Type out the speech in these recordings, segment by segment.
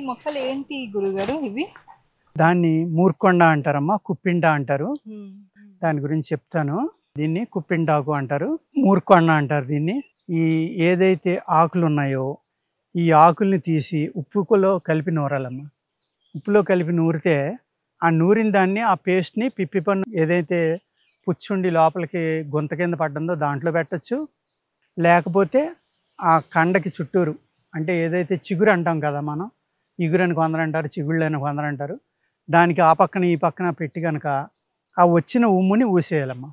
మొక్కలు ఏంటి గురుగారు ఇవి? దాన్ని మూర్కొండ అంటారమ్మా, కుప్పిండ అంటారు. దాని గురించి చెప్తాను. దీన్ని కుప్పిండాకు అంటారు, మూర్కొండ అంటారు దీన్ని. ఈ ఏదైతే ఆకులు ఉన్నాయో ఈ ఆకుల్ని తీసి ఉప్పులో కలిపి నూరాలమ్మా. ఉప్పులో కలిపి నూరితే ఆ నూరిన దాన్ని, ఆ పేస్ట్ని పిప్పి పన్ను ఏదైతే పుచ్చుండి లోపలికి గుంత కింద పడ్డందో దాంట్లో పెట్టచ్చు. లేకపోతే ఆ కండకి చుట్టూరు, అంటే ఏదైతే చిగురు అంటాం కదా మనం, ఇగురని కొందరు అంటారు, చిగుళ్ళని కొందరు అంటారు, దానికి ఆ పక్కన ఈ పక్కన పెట్టి కనుక ఆ వచ్చిన ఉమ్ముని ఊసేయాలమ్మా.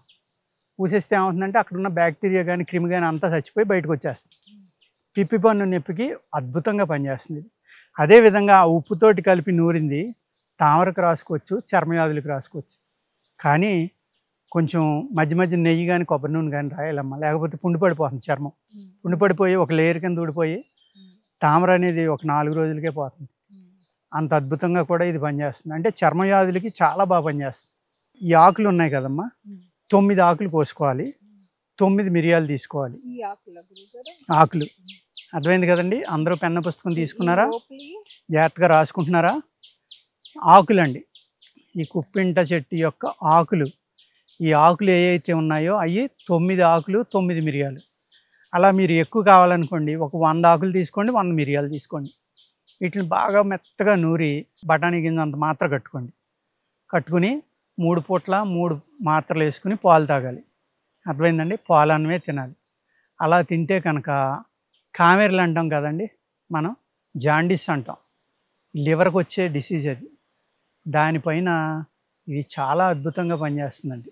ఊసేస్తే ఏమవుతుందంటే అక్కడ ఉన్న బ్యాక్టీరియా కానీ క్రిమి కానీ అంతా చచ్చిపోయి బయటకు వచ్చేస్తుంది. పిప్పి పన్ను నొప్పికి అద్భుతంగా పనిచేస్తుంది. అదేవిధంగా ఆ ఉప్పుతోటి కలిపి నూరింది తామరకు రాసుకోవచ్చు, చర్మవ్యాధులకు రాసుకోవచ్చు. కానీ కొంచెం మధ్య మధ్య నెయ్యి కానీ కొబ్బరి నూనె కానీ రాయాలమ్మా, లేకపోతే పుండు పడిపోతుంది చర్మం. పుండు పడిపోయి ఒక లేయర్ కింద ఊడిపోయి తామర అనేది ఒక 4 రోజులకే పోతుంది. అంత అద్భుతంగా కూడా ఇది పనిచేస్తుంది. అంటే చర్మవ్యాధులకి చాలా బాగా పనిచేస్తుంది. ఈ ఆకులు ఉన్నాయి కదమ్మా, 9 ఆకులు కోసుకోవాలి, 9 మిరియాలు తీసుకోవాలి. ఆకులు అర్థమైంది కదండి? అందరూ పెన్న పుస్తకం తీసుకున్నారా? జాగ్రత్తగా రాసుకుంటున్నారా? ఆకులండి, ఈ కుప్పింట చెట్టు యొక్క ఆకులు. ఈ ఆకులు ఏవైతే ఉన్నాయో అవి 9 ఆకులు, 9 మిరియాలు. అలా మీరు ఎక్కువ కావాలనుకోండి ఒక 100 ఆకులు తీసుకోండి, 100 మిరియాలు తీసుకోండి. వీటిని బాగా మెత్తగా నూరి బఠానీ గింజ అంత మాత్ర కట్టుకోండి. కట్టుకుని 3 పూట్ల 3 మాత్రలు వేసుకుని పాలు తాగాలి. అర్థమైందండి? పాలు అన్నమే తినాలి. అలా తింటే కనుక కామెర్లు అంటాం కదండి మనం, జాండీస్ అంటాం, లివర్కి వచ్చే డిసీజ్ అది. దానిపైన ఇది చాలా అద్భుతంగా పనిచేస్తుందండి.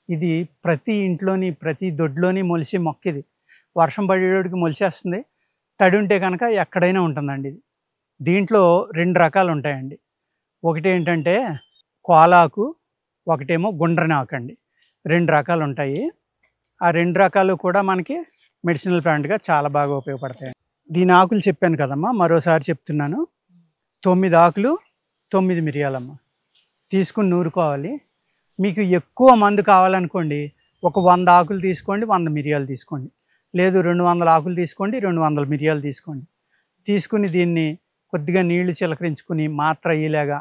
ఇది ప్రతి ఇంట్లోని ప్రతి దొడ్లోని మొలిసే మొక్క. ఇది వర్షం పడేటికి మొలిసేస్తుంది, తడి ఉంటే కనుక ఎక్కడైనా ఉంటుందండి ఇది. దీంట్లో 2 రకాలు ఉంటాయండి. ఒకటి ఏంటంటే కోలాకు, ఒకటేమో గుండ్రని ఆకు అండి. 2 రకాలు ఉంటాయి. ఆ 2 రకాలు కూడా మనకి మెడిసినల్ ప్లాంట్గా చాలా బాగా ఉపయోగపడతాయి. దీని ఆకులు చెప్పాను కదమ్మా, మరోసారి చెప్తున్నాను. 9 ఆకులు, 9 మిరియాలమ్మ తీసుకుని నూరుకోవాలి. మీకు ఎక్కువ మందు కావాలనుకోండి ఒక 100 ఆకులు తీసుకోండి, 100 మిరియాలు తీసుకోండి. లేదు 200 ఆకులు తీసుకోండి, 200 మిరియాలు తీసుకోండి. తీసుకుని దీన్ని కొద్దిగా నీళ్లు చిలకరించుకుని మాత్ర అయ్యేలాగా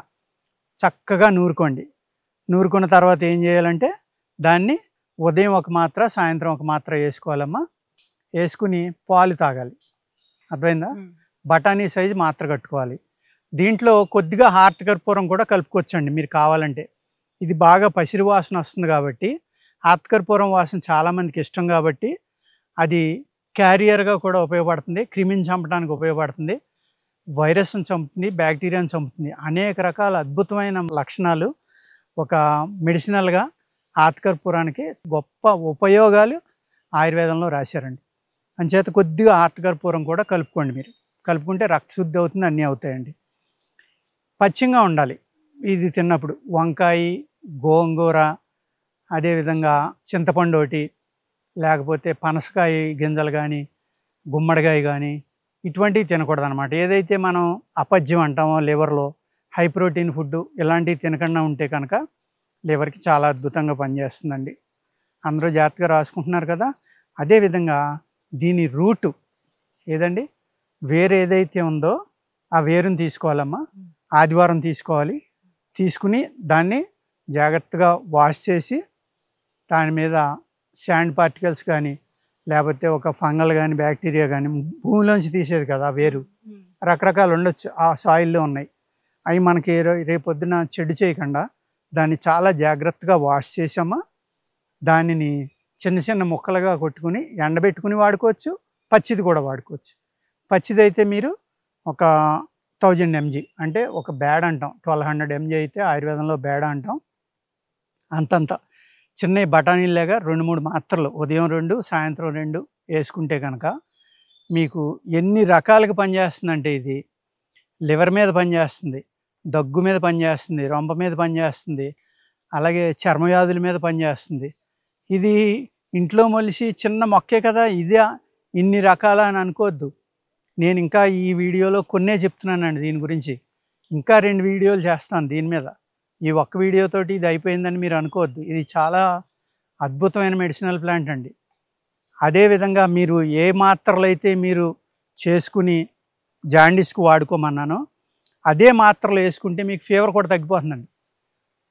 చక్కగా నూరుకోండి. నూరుకున్న తర్వాత ఏం చేయాలంటే దాన్ని ఉదయం ఒక మాత్ర, సాయంత్రం ఒక మాత్ర వేసుకోవాలమ్మా. వేసుకుని పాలు తాగాలి. అర్థమైందా? బఠానీ సైజు మాత్ర కట్టుకోవాలి. దీంట్లో కొద్దిగా హార్ట్ కర్పూరం కూడా కలుపుకోవచ్చండి మీరు కావాలంటే. ఇది బాగా పసిరి వాసన వస్తుంది కాబట్టి, హార్ట్ కర్పూరం వాసన చాలామందికి ఇష్టం కాబట్టి అది క్యారియర్గా కూడా ఉపయోగపడుతుంది, క్రిమిని చంపడానికి ఉపయోగపడుతుంది, వైరస్ని చంపుతుంది, బ్యాక్టీరియాని చంపుతుంది. అనేక రకాల అద్భుతమైన లక్షణాలు ఒక మెడిసినల్గా హార్ట్ కర్పూరానికి గొప్ప ఉపయోగాలు ఆయుర్వేదంలో రాశారండి. అంచేత కొద్దిగా హార్ట్ కర్పూరం కూడా కలుపుకోండి. మీరు కలుపుకుంటే రక్తశుద్ధి అవుతుంది, అన్నీ అవుతాయండి. పచ్చిగా ఉండాలి ఇది తిన్నప్పుడు. వంకాయ, గోంగూర, అదేవిధంగా చింతపండు ఒకటి, లేకపోతే పనసకాయ గింజలు కానీ, గుమ్మడికాయ కానీ ఇటువంటివి తినకూడదు అనమాట. ఏదైతే మనం అపజ్యం అంటామో లివర్లో, హై ప్రోటీన్ ఫుడ్ ఇలాంటివి తినకుండా ఉంటే కనుక లివర్కి చాలా అద్భుతంగా పనిచేస్తుందండి. అందరూ జాగ్రత్తగా రాసుకుంటున్నారు కదా? అదేవిధంగా దీని రూటు ఏదండి, వేరు ఏదైతే ఉందో ఆ వేరుని తీసుకోవాలమ్మా. ఆదివారం తీసుకోవాలి. తీసుకుని దాన్ని జాగ్రత్తగా వాష్ చేసి దాని మీద శాండ్ పార్టికల్స్ కానీ, లేకపోతే ఒక ఫంగల్ కానీ, బ్యాక్టీరియా కానీ, భూమిలోంచి తీసేది కదా వేరు, రకరకాలు ఉండొచ్చు, ఆ సాయిల్లో ఉన్నాయి. అవి మనకి రేపొద్దున చెడు చేయకుండా దాన్ని చాలా జాగ్రత్తగా వాష్ చేసామా. దానిని చిన్న చిన్న ముక్కలుగా కొట్టుకుని ఎండబెట్టుకుని వాడుకోవచ్చు, పచ్చిది కూడా వాడుకోవచ్చు. పచ్చిది అయితే మీరు ఒక 1000 mg, అంటే ఒక బ్యాడ్ అంటాం, 1200 mg అయితే ఆయుర్వేదంలో బ్యాడ్ అంటాం. అంతంత చిన్న బఠానీలాగా 2-3 మాత్రలు ఉదయం 2, సాయంత్రం 2 వేసుకుంటే కనుక మీకు ఎన్ని రకాలుగా పనిచేస్తుందంటే ఇది లివర్ మీద పనిచేస్తుంది, దగ్గు మీద పనిచేస్తుంది, రొంప మీద పనిచేస్తుంది, అలాగే చర్మవ్యాధుల మీద పనిచేస్తుంది. ఇది ఇంట్లో మొలిసి చిన్న మొక్కే కదా, ఇదే ఇన్ని రకాల అని అనుకోవద్దు. నేను ఇంకా ఈ వీడియోలో కొన్నే చెప్తున్నానండి దీని గురించి. ఇంకా 2 వీడియోలు చేస్తాను దీని మీద. ఈ ఒక్క వీడియోతోటి ఇది అయిపోయిందని మీరు అనుకోవద్దు. ఇది చాలా అద్భుతమైన మెడిసినల్ ప్లాంట్ అండి. అదేవిధంగా మీరు ఏ మాత్రలు అయితే మీరు చేసుకుని జాండీస్కు వాడుకోమన్నానో అదే మాత్రలు వేసుకుంటే మీకు ఫీవర్ కూడా తగ్గిపోతుందండి.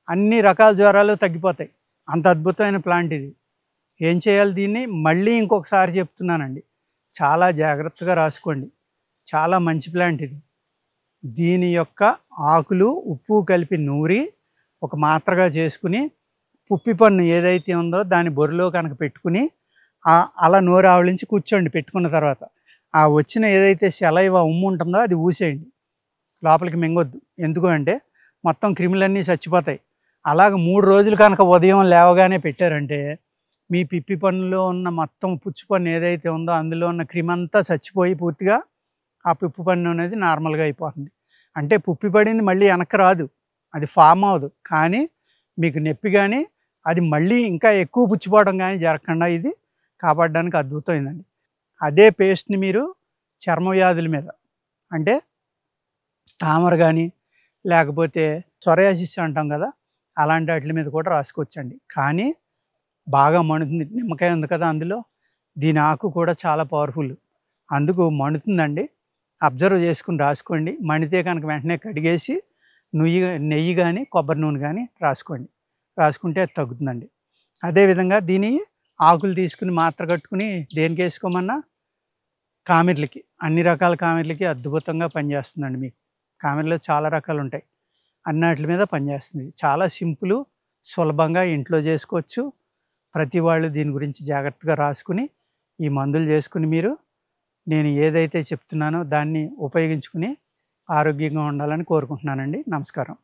అన్ని రకాల జ్వరాలు తగ్గిపోతాయి. అంత అద్భుతమైన ప్లాంట్ ఇది. ఏం చేయాలి దీన్ని మళ్ళీ ఇంకొకసారి చెప్తున్నానండి. చాలా జాగ్రత్తగా రాసుకోండి. చాలా మంచి ప్లాంట్ ఇది. దీని యొక్క ఆకులు ఉప్పు కలిపి నూరి ఒక మాత్రగా చేసుకుని పుప్పి పన్ను ఏదైతే ఉందో దాని బొరిలో కనుక పెట్టుకుని అలా నోరు ఆవలించి కూర్చోండి. పెట్టుకున్న తర్వాత ఆ వచ్చిన ఏదైతే సెలైవ ఉమ్ము ఉంటుందో అది ఊసేయండి. లోపలికి మింగొద్దు. ఎందుకు అంటే మొత్తం క్రిములన్నీ చచ్చిపోతాయి. అలాగ 3 రోజులు కనుక ఉదయం లేవగానే పెట్టారంటే మీ పిప్పి పన్నులో ఉన్న మొత్తం పుచ్చు పన్ను ఏదైతే ఉందో అందులో ఉన్న క్రిమంతా చచ్చిపోయి పూర్తిగా ఆ పిప్పి పన్ను అనేది నార్మల్గా అయిపోతుంది. అంటే పుప్పి పడింది మళ్ళీ వెనక్కి రాదు, అది ఫామ్ అవ్వదు. కానీ మీకు నొప్పి కానీ అది మళ్ళీ ఇంకా ఎక్కువ పుచ్చిపోవడం కానీ జరగకుండా ఇది కాపాడడానికి అద్భుతమైందండి. అదే పేస్ట్ని మీరు చర్మ వ్యాధుల మీద అంటే తామర కానీ లేకపోతే సొరయాసిస్ అంటాం కదా, అలాంటి వాటి మీద కూడా రాసుకోవచ్చండి. కానీ బాగా మణుతుంది. నిమ్మకాయ ఉంది కదా అందులో, దీని ఆకు కూడా చాలా పవర్ఫుల్. అందుకు మణుతుందండి. అబ్జర్వ్ చేసుకుని రాసుకోండి. మణితే కనుక వెంటనే కడిగేసి నెయ్యి కానీ కొబ్బరి నూనె కానీ రాసుకుంటే అది తగ్గుతుందండి. అదేవిధంగా దీని ఆకులు తీసుకుని మాత్ర కట్టుకుని దేనికి వేసుకోమన్నా కామెర్లకి, అన్ని రకాల కామెర్లకి అద్భుతంగా పనిచేస్తుందండి. మీకు కామెర్లో చాలా రకాలు ఉంటాయి, అన్నిటి మీద పనిచేస్తుంది. చాలా సింపుల్, సులభంగా ఇంట్లో చేసుకోవచ్చు. ప్రతి వాళ్ళు దీని గురించి జాగ్రత్తగా రాసుకుని ఈ మందులు చేసుకుని మీరు నేను ఏదైతే చెప్తున్నానో దాన్ని ఉపయోగించుకుని ఆరోగ్యంగా ఉండాలని కోరుకుంటున్నానండి. నమస్కారం.